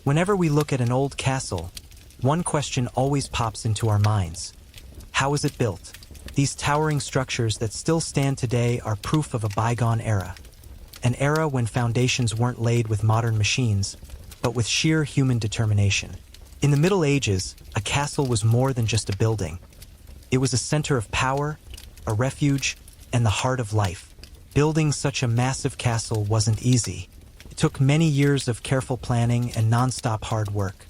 Whenever we look at an old castle, one question always pops into our minds. How was it built? These towering structures that still stand today are proof of a bygone era. An era when foundations weren't laid with modern machines, but with sheer human determination. In the Middle Ages, a castle was more than just a building. It was a center of power, a refuge, and the heart of life. Building such a massive castle wasn't easy. It took many years of careful planning and non-stop hard work.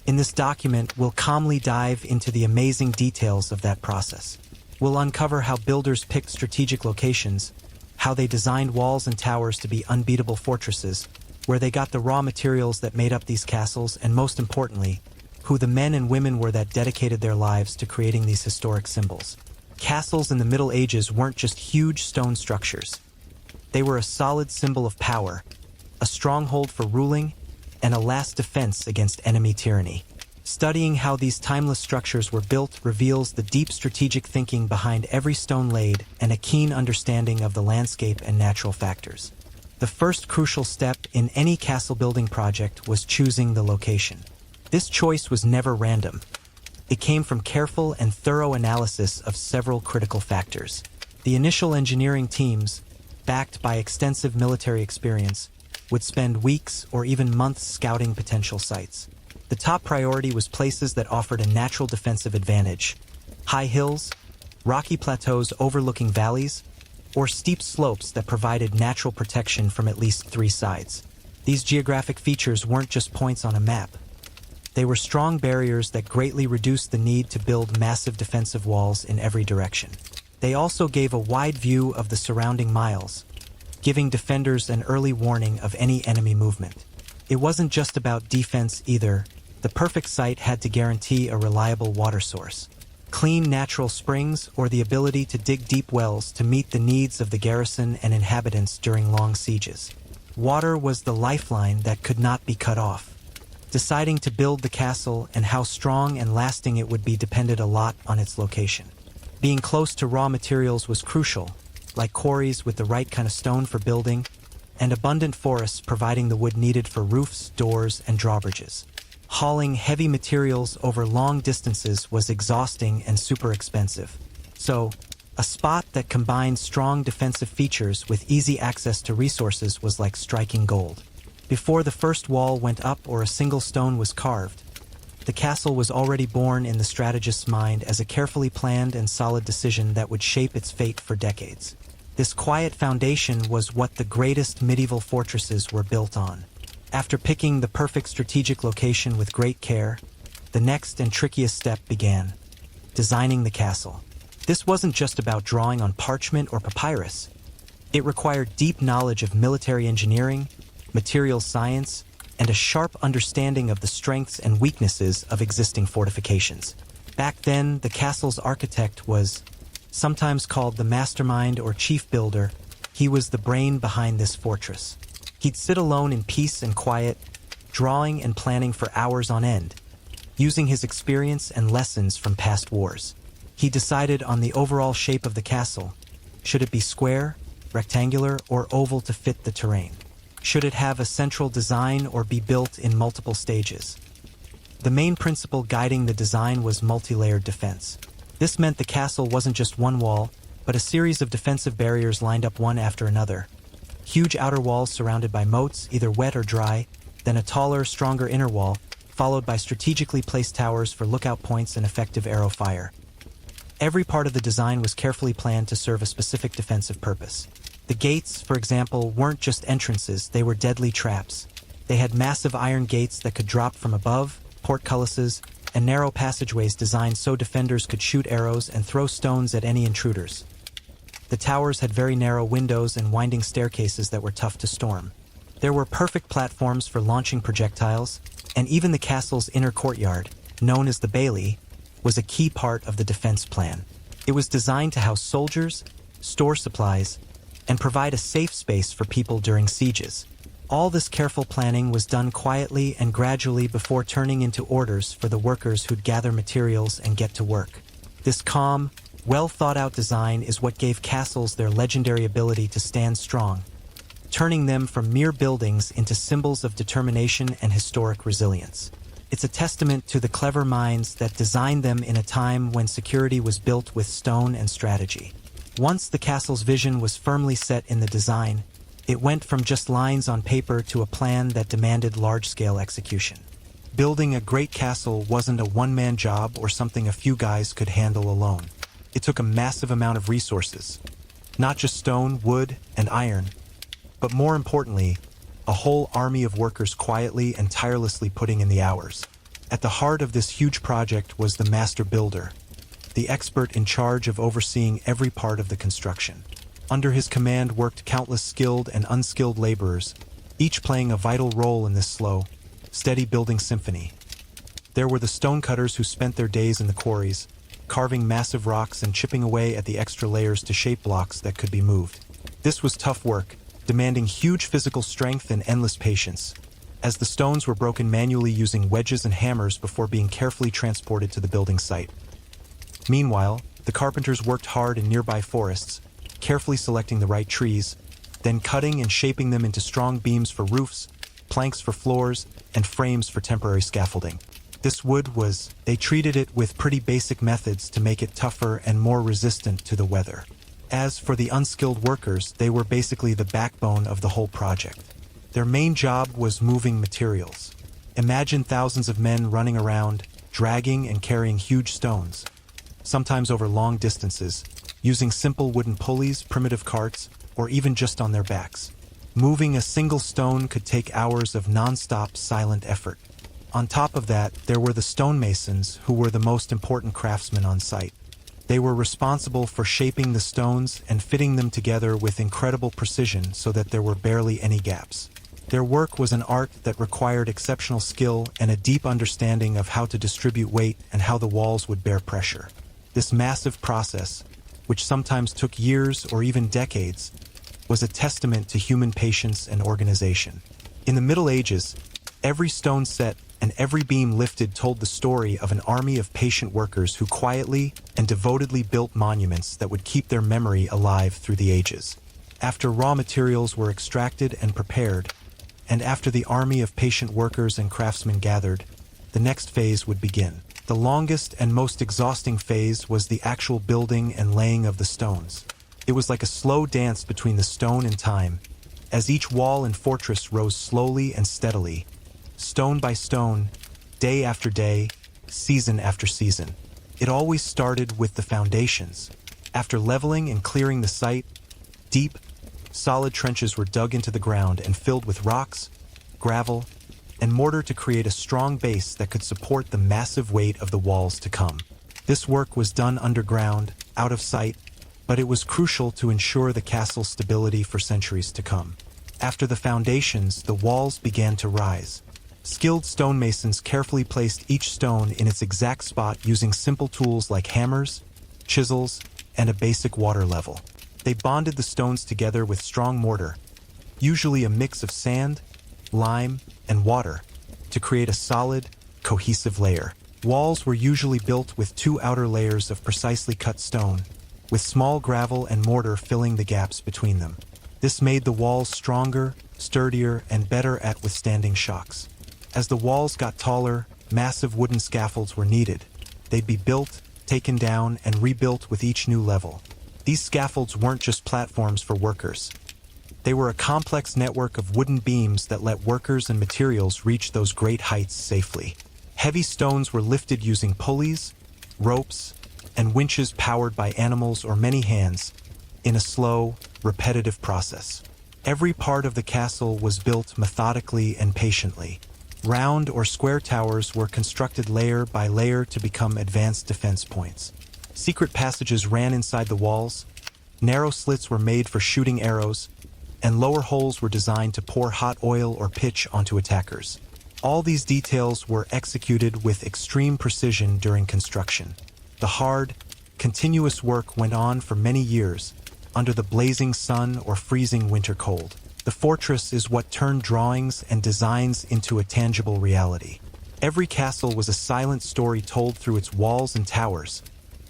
In this document, we'll calmly dive into the amazing details of that process. We'll uncover how builders picked strategic locations, how they designed walls and towers to be unbeatable fortresses, where they got the raw materials that made up these castles, and most importantly, who the men and women were that dedicated their lives to creating these historic symbols. Castles in the Middle Ages weren't just huge stone structures. They were a solid symbol of power, a stronghold for ruling, and a last defense against enemy tyranny. Studying how these timeless structures were built reveals the deep strategic thinking behind every stone laid and a keen understanding of the landscape and natural factors. The first crucial step in any castle building project was choosing the location. This choice was never random. It came from careful and thorough analysis of several critical factors. The initial engineering teams, backed by extensive military experience, would spend weeks or even months scouting potential sites. The top priority was places that offered a natural defensive advantage: high hills, rocky plateaus overlooking valleys, or steep slopes that provided natural protection from at least 3 sides. These geographic features weren't just points on a map. They were strong barriers that greatly reduced the need to build massive defensive walls in every direction. They also gave a wide view of the surrounding miles, giving defenders an early warning of any enemy movement. It wasn't just about defense either. The perfect site had to guarantee a reliable water source, clean natural springs, or the ability to dig deep wells to meet the needs of the garrison and inhabitants during long sieges. Water was the lifeline that could not be cut off. Deciding to build the castle and how strong and lasting it would be depended a lot on its location. Being close to raw materials was crucial, like quarries with the right kind of stone for building, and abundant forests providing the wood needed for roofs, doors, and drawbridges. Hauling heavy materials over long distances was exhausting and super expensive. So, a spot that combined strong defensive features with easy access to resources was like striking gold. Before the first wall went up or a single stone was carved, the castle was already born in the strategist's mind as a carefully planned and solid decision that would shape its fate for decades. This quiet foundation was what the greatest medieval fortresses were built on. After picking the perfect strategic location with great care, the next and trickiest step began: designing the castle. This wasn't just about drawing on parchment or papyrus. It required deep knowledge of military engineering, materials science, and a sharp understanding of the strengths and weaknesses of existing fortifications. Back then, the castle's architect was sometimes called the mastermind or chief builder. He was the brain behind this fortress. He'd sit alone in peace and quiet, drawing and planning for hours on end, using his experience and lessons from past wars. He decided on the overall shape of the castle. Should it be square, rectangular, or oval to fit the terrain? Should it have a central design or be built in multiple stages? The main principle guiding the design was multi-layered defense. This meant the castle wasn't just one wall, but a series of defensive barriers lined up one after another. Huge outer walls surrounded by moats, either wet or dry, then a taller, stronger inner wall, followed by strategically placed towers for lookout points and effective arrow fire. Every part of the design was carefully planned to serve a specific defensive purpose. The gates, for example, weren't just entrances, they were deadly traps. They had massive iron gates that could drop from above, portcullises, and narrow passageways designed so defenders could shoot arrows and throw stones at any intruders. The towers had very narrow windows and winding staircases that were tough to storm. There were perfect platforms for launching projectiles, and even the castle's inner courtyard, known as the bailey, was a key part of the defense plan. It was designed to house soldiers, store supplies, and provide a safe space for people during sieges. All this careful planning was done quietly and gradually before turning into orders for the workers who'd gather materials and get to work. This calm, well-thought-out design is what gave castles their legendary ability to stand strong, turning them from mere buildings into symbols of determination and historic resilience. It's a testament to the clever minds that designed them in a time when security was built with stone and strategy. Once the castle's vision was firmly set in the design, it went from just lines on paper to a plan that demanded large-scale execution. Building a great castle wasn't a one-man job or something a few guys could handle alone. It took a massive amount of resources, not just stone, wood, and iron, but more importantly, a whole army of workers quietly and tirelessly putting in the hours. At the heart of this huge project was the master builder, the expert in charge of overseeing every part of the construction. Under his command worked countless skilled and unskilled laborers, each playing a vital role in this slow, steady building symphony. There were the stonecutters who spent their days in the quarries, carving massive rocks and chipping away at the extra layers to shape blocks that could be moved. This was tough work, demanding huge physical strength and endless patience, as the stones were broken manually using wedges and hammers before being carefully transported to the building site. Meanwhile, the carpenters worked hard in nearby forests, carefully selecting the right trees, then cutting and shaping them into strong beams for roofs, planks for floors, and frames for temporary scaffolding. This wood they treated it with pretty basic methods to make it tougher and more resistant to the weather. As for the unskilled workers, they were basically the backbone of the whole project. Their main job was moving materials. Imagine thousands of men running around, dragging and carrying huge stones, sometimes over long distances, using simple wooden pulleys, primitive carts, or even just on their backs. Moving a single stone could take hours of non-stop silent effort. On top of that, there were the stonemasons, who were the most important craftsmen on site. They were responsible for shaping the stones and fitting them together with incredible precision so that there were barely any gaps. Their work was an art that required exceptional skill and a deep understanding of how to distribute weight and how the walls would bear pressure. This massive process, which sometimes took years or even decades, was a testament to human patience and organization. In the Middle Ages, every stone set and every beam lifted told the story of an army of patient workers who quietly and devotedly built monuments that would keep their memory alive through the ages. After raw materials were extracted and prepared, and after the army of patient workers and craftsmen gathered, the next phase would begin. The longest and most exhausting phase was the actual building and laying of the stones. It was like a slow dance between the stone and time, as each wall and fortress rose slowly and steadily, stone by stone, day after day, season after season. It always started with the foundations. After leveling and clearing the site, deep, solid trenches were dug into the ground and filled with rocks, gravel, and mortar to create a strong base that could support the massive weight of the walls to come. This work was done underground, out of sight, but it was crucial to ensure the castle's stability for centuries to come. After the foundations, the walls began to rise. Skilled stonemasons carefully placed each stone in its exact spot using simple tools like hammers, chisels, and a basic water level. They bonded the stones together with strong mortar, usually a mix of sand, lime, and water, to create a solid, cohesive layer. Walls were usually built with two outer layers of precisely cut stone, with small gravel and mortar filling the gaps between them. This made the walls stronger, sturdier, and better at withstanding shocks. As the walls got taller, massive wooden scaffolds were needed. They'd be built, taken down, and rebuilt with each new level. These scaffolds weren't just platforms for workers. They were a complex network of wooden beams that let workers and materials reach those great heights safely. Heavy stones were lifted using pulleys, ropes, and winches powered by animals or many hands, in a slow, repetitive process. Every part of the castle was built methodically and patiently. Round or square towers were constructed layer by layer to become advanced defense points. Secret passages ran inside the walls, narrow slits were made for shooting arrows, and lower holes were designed to pour hot oil or pitch onto attackers. All these details were executed with extreme precision during construction. The hard, continuous work went on for many years, under the blazing sun or freezing winter cold. The fortress is what turned drawings and designs into a tangible reality. Every castle was a silent story told through its walls and towers,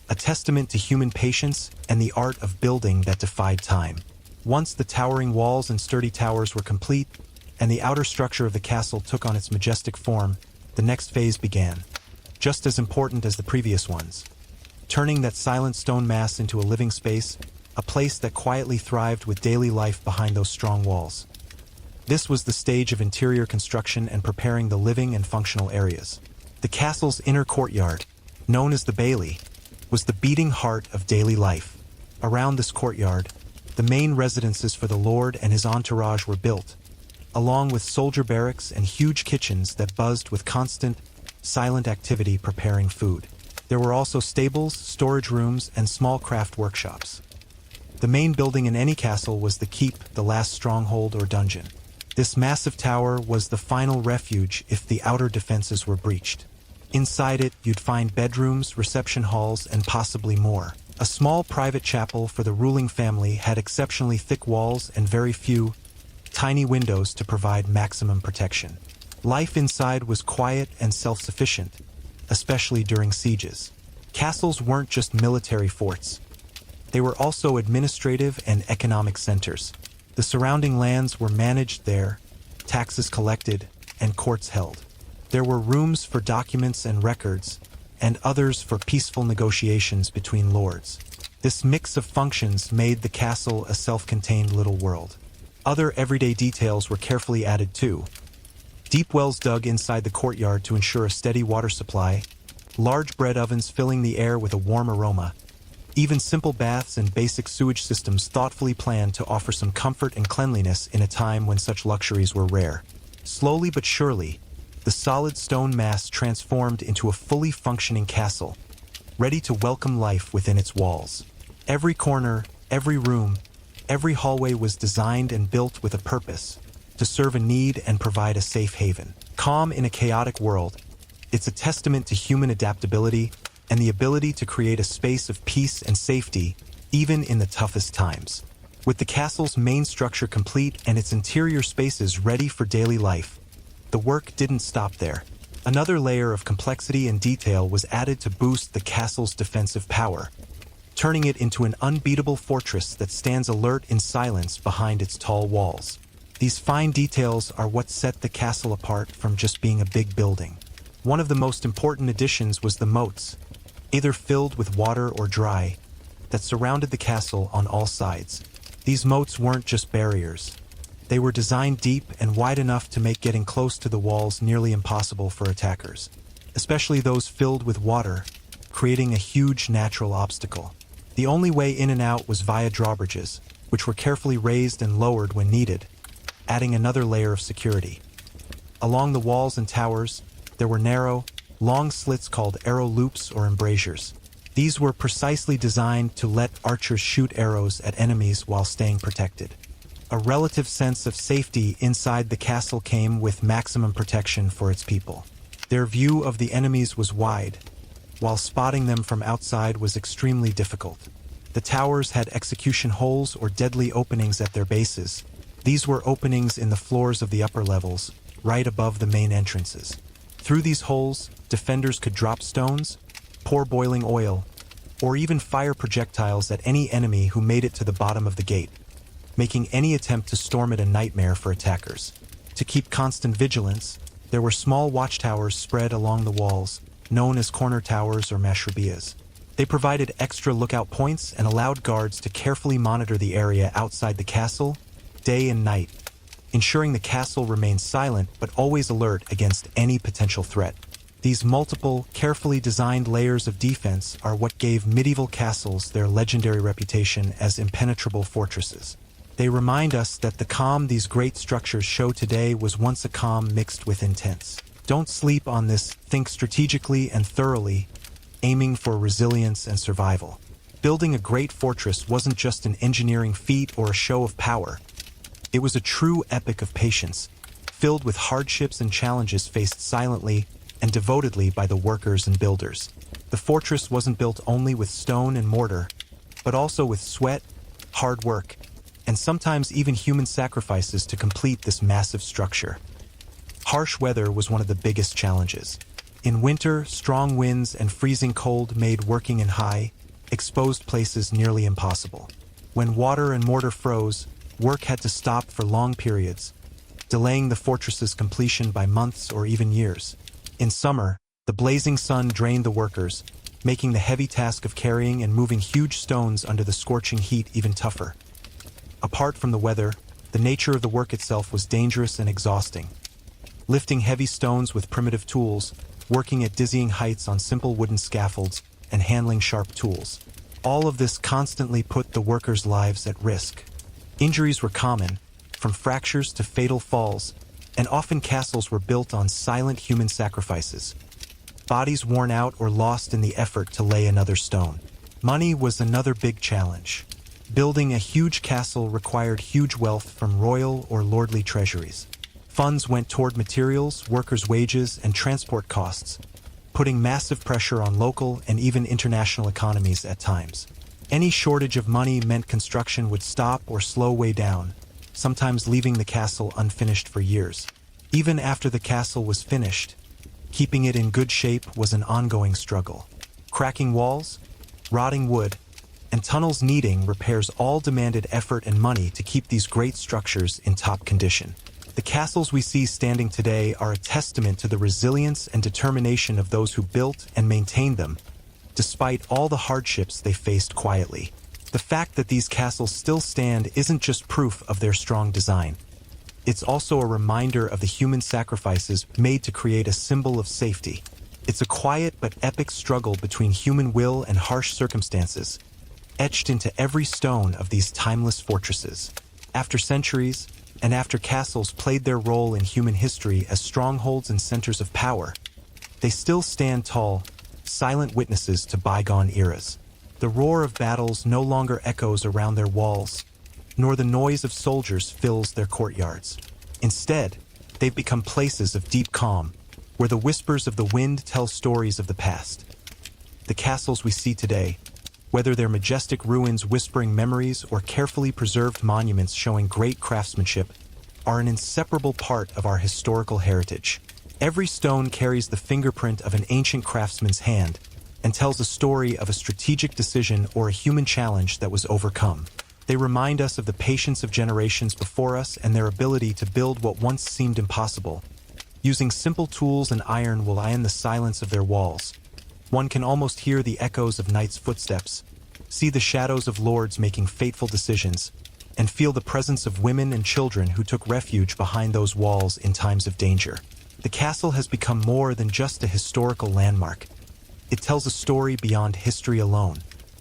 a testament to human patience and the art of building that defied time. Once the towering walls and sturdy towers were complete, and the outer structure of the castle took on its majestic form, the next phase began, just as important as the previous ones, turning that silent stone mass into a living space, a place that quietly thrived with daily life behind those strong walls. This was the stage of interior construction and preparing the living and functional areas. The castle's inner courtyard, known as the Bailey, was the beating heart of daily life. Around this courtyard, the main residences for the lord and his entourage were built, along with soldier barracks and huge kitchens that buzzed with constant, silent activity preparing food. There were also stables, storage rooms, and small craft workshops. The main building in any castle was the keep, the last stronghold or dungeon. This massive tower was the final refuge if the outer defenses were breached. Inside it, you'd find bedrooms, reception halls, and possibly more. A small private chapel for the ruling family had exceptionally thick walls and very few, tiny windows to provide maximum protection. Life inside was quiet and self-sufficient, especially during sieges. Castles weren't just military forts. They were also administrative and economic centers. The surrounding lands were managed there, taxes collected, and courts held. There were rooms for documents and records, and others for peaceful negotiations between lords. This mix of functions made the castle a self-contained little world. Other everyday details were carefully added too. Deep wells dug inside the courtyard to ensure a steady water supply, large bread ovens filling the air with a warm aroma, even simple baths and basic sewage systems thoughtfully planned to offer some comfort and cleanliness in a time when such luxuries were rare. Slowly but surely, the solid stone mass transformed into a fully functioning castle, ready to welcome life within its walls. Every corner, every room, every hallway was designed and built with a purpose, to serve a need and provide a safe haven. Calm in a chaotic world, it's a testament to human adaptability and the ability to create a space of peace and safety, even in the toughest times. With the castle's main structure complete and its interior spaces ready for daily life, the work didn't stop there. Another layer of complexity and detail was added to boost the castle's defensive power, turning it into an unbeatable fortress that stands alert in silence behind its tall walls. These fine details are what set the castle apart from just being a big building. One of the most important additions was the moats, either filled with water or dry, that surrounded the castle on all sides. These moats weren't just barriers. They were designed deep and wide enough to make getting close to the walls nearly impossible for attackers, especially those filled with water, creating a huge natural obstacle. The only way in and out was via drawbridges, which were carefully raised and lowered when needed, adding another layer of security. Along the walls and towers, there were narrow, long slits called arrow loops or embrasures. These were precisely designed to let archers shoot arrows at enemies while staying protected. A relative sense of safety inside the castle came with maximum protection for its people. Their view of the enemies was wide, while spotting them from outside was extremely difficult. The towers had execution holes or deadly openings at their bases. These were openings in the floors of the upper levels, right above the main entrances. Through these holes, defenders could drop stones, pour boiling oil, or even fire projectiles at any enemy who made it to the bottom of the gate, making any attempt to storm it a nightmare for attackers. To keep constant vigilance, there were small watchtowers spread along the walls, known as corner towers or mashrubias. They provided extra lookout points and allowed guards to carefully monitor the area outside the castle, day and night, ensuring the castle remained silent but always alert against any potential threat. These multiple, carefully designed layers of defense are what gave medieval castles their legendary reputation as impenetrable fortresses. They remind us that the calm these great structures show today was once a calm mixed with intense. Don't sleep on this. Think strategically and thoroughly, aiming for resilience and survival. Building a great fortress wasn't just an engineering feat or a show of power. It was a true epic of patience, filled with hardships and challenges faced silently and devotedly by the workers and builders. The fortress wasn't built only with stone and mortar, but also with sweat, hard work, and sometimes even human sacrifices to complete this massive structure. Harsh weather was one of the biggest challenges. In winter, strong winds and freezing cold made working in high, exposed places nearly impossible. When water and mortar froze, work had to stop for long periods, delaying the fortress's completion by months or even years. In summer, the blazing sun drained the workers, making the heavy task of carrying and moving huge stones under the scorching heat even tougher. Apart from the weather, the nature of the work itself was dangerous and exhausting. Lifting heavy stones with primitive tools, working at dizzying heights on simple wooden scaffolds, and handling sharp tools. All of this constantly put the workers' lives at risk. Injuries were common, from fractures to fatal falls, and often castles were built on silent human sacrifices. Bodies worn out or lost in the effort to lay another stone. Money was another big challenge. Building a huge castle required huge wealth from royal or lordly treasuries. Funds went toward materials, workers' wages, and transport costs, putting massive pressure on local and even international economies at times. Any shortage of money meant construction would stop or slow way down, sometimes leaving the castle unfinished for years. Even after the castle was finished, keeping it in good shape was an ongoing struggle. Cracking walls, rotting wood, and tunnels needing repairs all demanded effort and money to keep these great structures in top condition. The castles we see standing today are a testament to the resilience and determination of those who built and maintained them, despite all the hardships they faced quietly. The fact that these castles still stand isn't just proof of their strong design. It's also a reminder of the human sacrifices made to create a symbol of safety. It's a quiet but epic struggle between human will and harsh circumstances, etched into every stone of these timeless fortresses. After centuries, and after castles played their role in human history as strongholds and centers of power, they still stand tall, silent witnesses to bygone eras. The roar of battles no longer echoes around their walls, nor the noise of soldiers fills their courtyards. Instead, they've become places of deep calm, where the whispers of the wind tell stories of the past. The castles we see today, whether they're majestic ruins whispering memories or carefully preserved monuments showing great craftsmanship, are an inseparable part of our historical heritage. Every stone carries the fingerprint of an ancient craftsman's hand and tells a story of a strategic decision or a human challenge that was overcome. They remind us of the patience of generations before us and their ability to build what once seemed impossible. Using simple tools and iron will lie in the silence of their walls. One can almost hear the echoes of knights' footsteps, see the shadows of lords making fateful decisions, and feel the presence of women and children who took refuge behind those walls in times of danger. The castle has become more than just a historical landmark. It tells a story beyond history alone.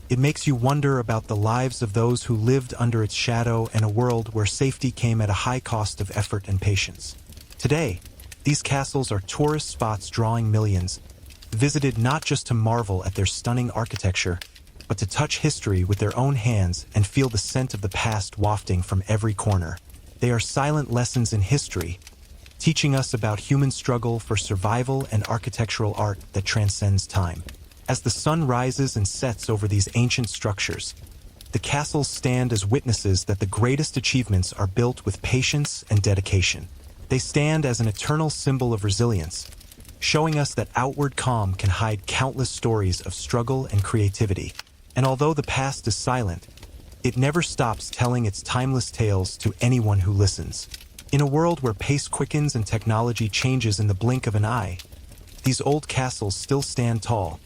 It makes you wonder about the lives of those who lived under its shadow in a world where safety came at a high cost of effort and patience. Today, these castles are tourist spots drawing millions, visited not just to marvel at their stunning architecture, but to touch history with their own hands and feel the scent of the past wafting from every corner. They are silent lessons in history, teaching us about human struggle for survival and architectural art that transcends time. As the sun rises and sets over these ancient structures, the castles stand as witnesses that the greatest achievements are built with patience and dedication. They stand as an eternal symbol of resilience, showing us that outward calm can hide countless stories of struggle and creativity. And although the past is silent, it never stops telling its timeless tales to anyone who listens. In a world where pace quickens and technology changes in the blink of an eye, these old castles still stand tall,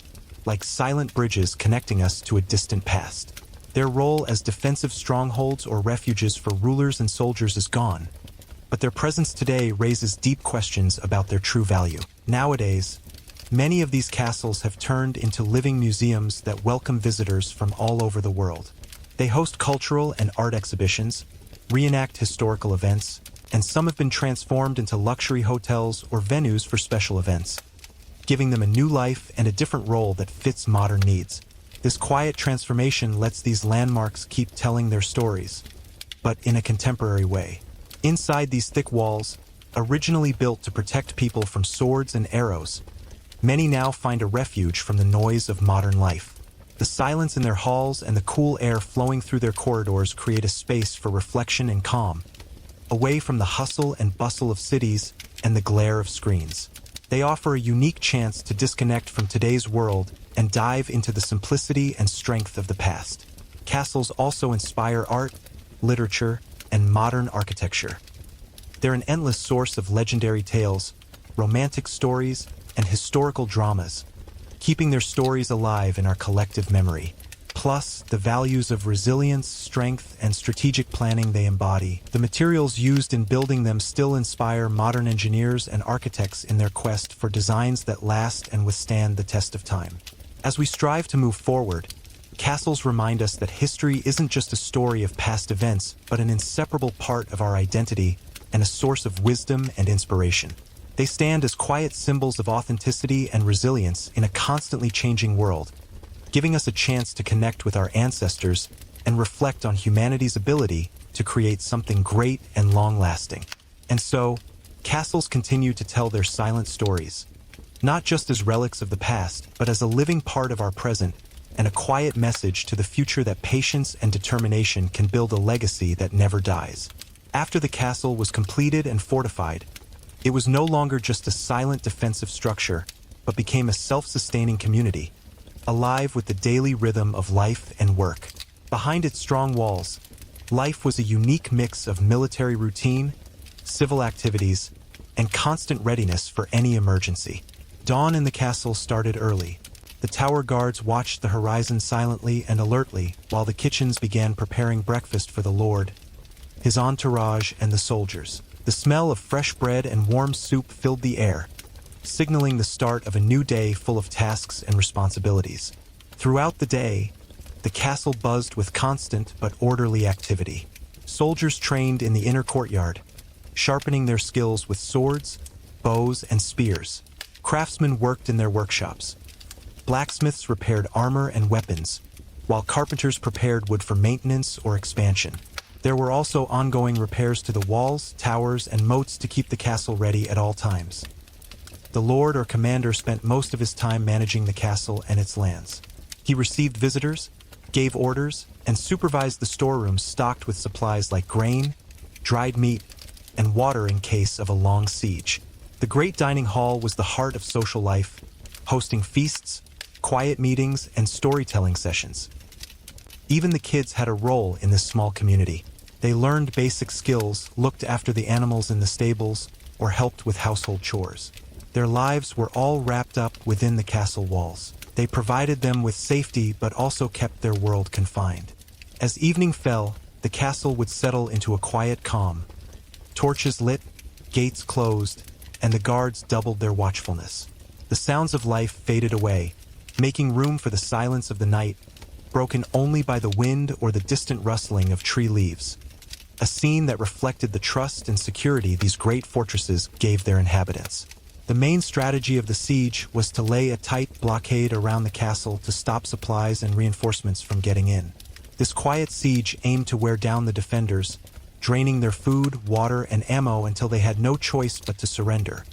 like silent bridges connecting us to a distant past. Their role as defensive strongholds or refuges for rulers and soldiers is gone, but their presence today raises deep questions about their true value. Nowadays, many of these castles have turned into living museums that welcome visitors from all over the world. They host cultural and art exhibitions, reenact historical events, and some have been transformed into luxury hotels or venues for special events, giving them a new life and a different role that fits modern needs. This quiet transformation lets these landmarks keep telling their stories, but in a contemporary way. Inside these thick walls, originally built to protect people from swords and arrows, many now find a refuge from the noise of modern life. The silence in their halls and the cool air flowing through their corridors create a space for reflection and calm, away from the hustle and bustle of cities and the glare of screens. They offer a unique chance to disconnect from today's world and dive into the simplicity and strength of the past. Castles also inspire art, literature, and modern architecture. They're an endless source of legendary tales, romantic stories, and historical dramas, keeping their stories alive in our collective memory. Plus, the values of resilience, strength, and strategic planning they embody. The materials used in building them still inspire modern engineers and architects in their quest for designs that last and withstand the test of time. As we strive to move forward, castles remind us that history isn't just a story of past events, but an inseparable part of our identity and a source of wisdom and inspiration. They stand as quiet symbols of authenticity and resilience in a constantly changing world, giving us a chance to connect with our ancestors and reflect on humanity's ability to create something great and long-lasting. And so, castles continue to tell their silent stories, not just as relics of the past, but as a living part of our present and a quiet message to the future that patience and determination can build a legacy that never dies. After the castle was completed and fortified, it was no longer just a silent defensive structure, but became a self-sustaining community, alive with the daily rhythm of life and work. Behind its strong walls, life was a unique mix of military routine, civil activities, and constant readiness for any emergency. Dawn in the castle started early. The tower guards watched the horizon silently and alertly while the kitchens began preparing breakfast for the lord, his entourage, and the soldiers. The smell of fresh bread and warm soup filled the air, signaling the start of a new day full of tasks and responsibilities. Throughout the day, the castle buzzed with constant but orderly activity. Soldiers trained in the inner courtyard, sharpening their skills with swords, bows, and spears. Craftsmen worked in their workshops. Blacksmiths repaired armor and weapons, while carpenters prepared wood for maintenance or expansion. There were also ongoing repairs to the walls, towers, and moats to keep the castle ready at all times. The lord or commander spent most of his time managing the castle and its lands. He received visitors, gave orders, and supervised the storerooms stocked with supplies like grain, dried meat, and water in case of a long siege. The great dining hall was the heart of social life, hosting feasts, quiet meetings, and storytelling sessions. Even the kids had a role in this small community. They learned basic skills, looked after the animals in the stables, or helped with household chores. Their lives were all wrapped up within the castle walls. They provided them with safety but also kept their world confined. As evening fell, the castle would settle into a quiet calm. Torches lit, gates closed, and the guards doubled their watchfulness. The sounds of life faded away, making room for the silence of the night, broken only by the wind or the distant rustling of tree leaves. A scene that reflected the trust and security these great fortresses gave their inhabitants. The main strategy of the siege was to lay a tight blockade around the castle to stop supplies and reinforcements from getting in. This quiet siege aimed to wear down the defenders, draining their food, water, and ammo until they had no choice but to surrender,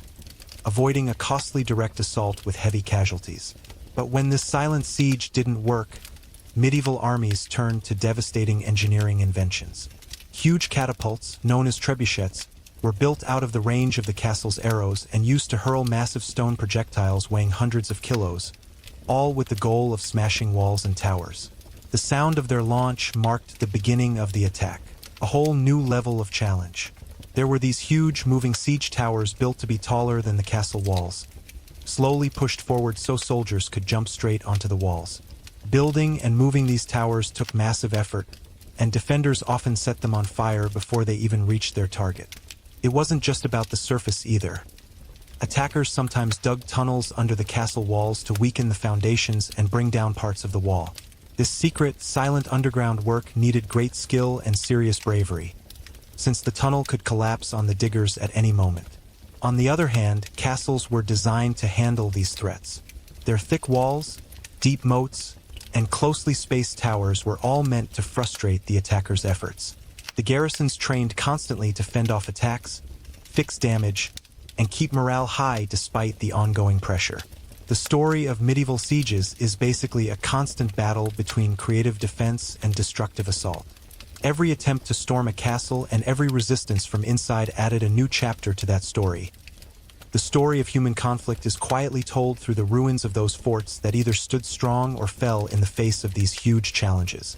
avoiding a costly direct assault with heavy casualties. But when this silent siege didn't work, medieval armies turned to devastating engineering inventions. Huge catapults, known as trebuchets, were built out of the range of the castle's arrows and used to hurl massive stone projectiles weighing hundreds of kilos, all with the goal of smashing walls and towers. The sound of their launch marked the beginning of the attack, a whole new level of challenge. There were these huge, moving siege towers built to be taller than the castle walls, slowly pushed forward so soldiers could jump straight onto the walls. Building and moving these towers took massive effort, and defenders often set them on fire before they even reached their target. It wasn't just about the surface either. Attackers sometimes dug tunnels under the castle walls to weaken the foundations and bring down parts of the wall. This secret, silent underground work needed great skill and serious bravery, since the tunnel could collapse on the diggers at any moment. On the other hand, castles were designed to handle these threats. Their thick walls, deep moats, and closely spaced towers were all meant to frustrate the attackers' efforts. The garrisons trained constantly to fend off attacks, fix damage, and keep morale high despite the ongoing pressure. The story of medieval sieges is basically a constant battle between creative defense and destructive assault. Every attempt to storm a castle and every resistance from inside added a new chapter to that story. The story of human conflict is quietly told through the ruins of those forts that either stood strong or fell in the face of these huge challenges.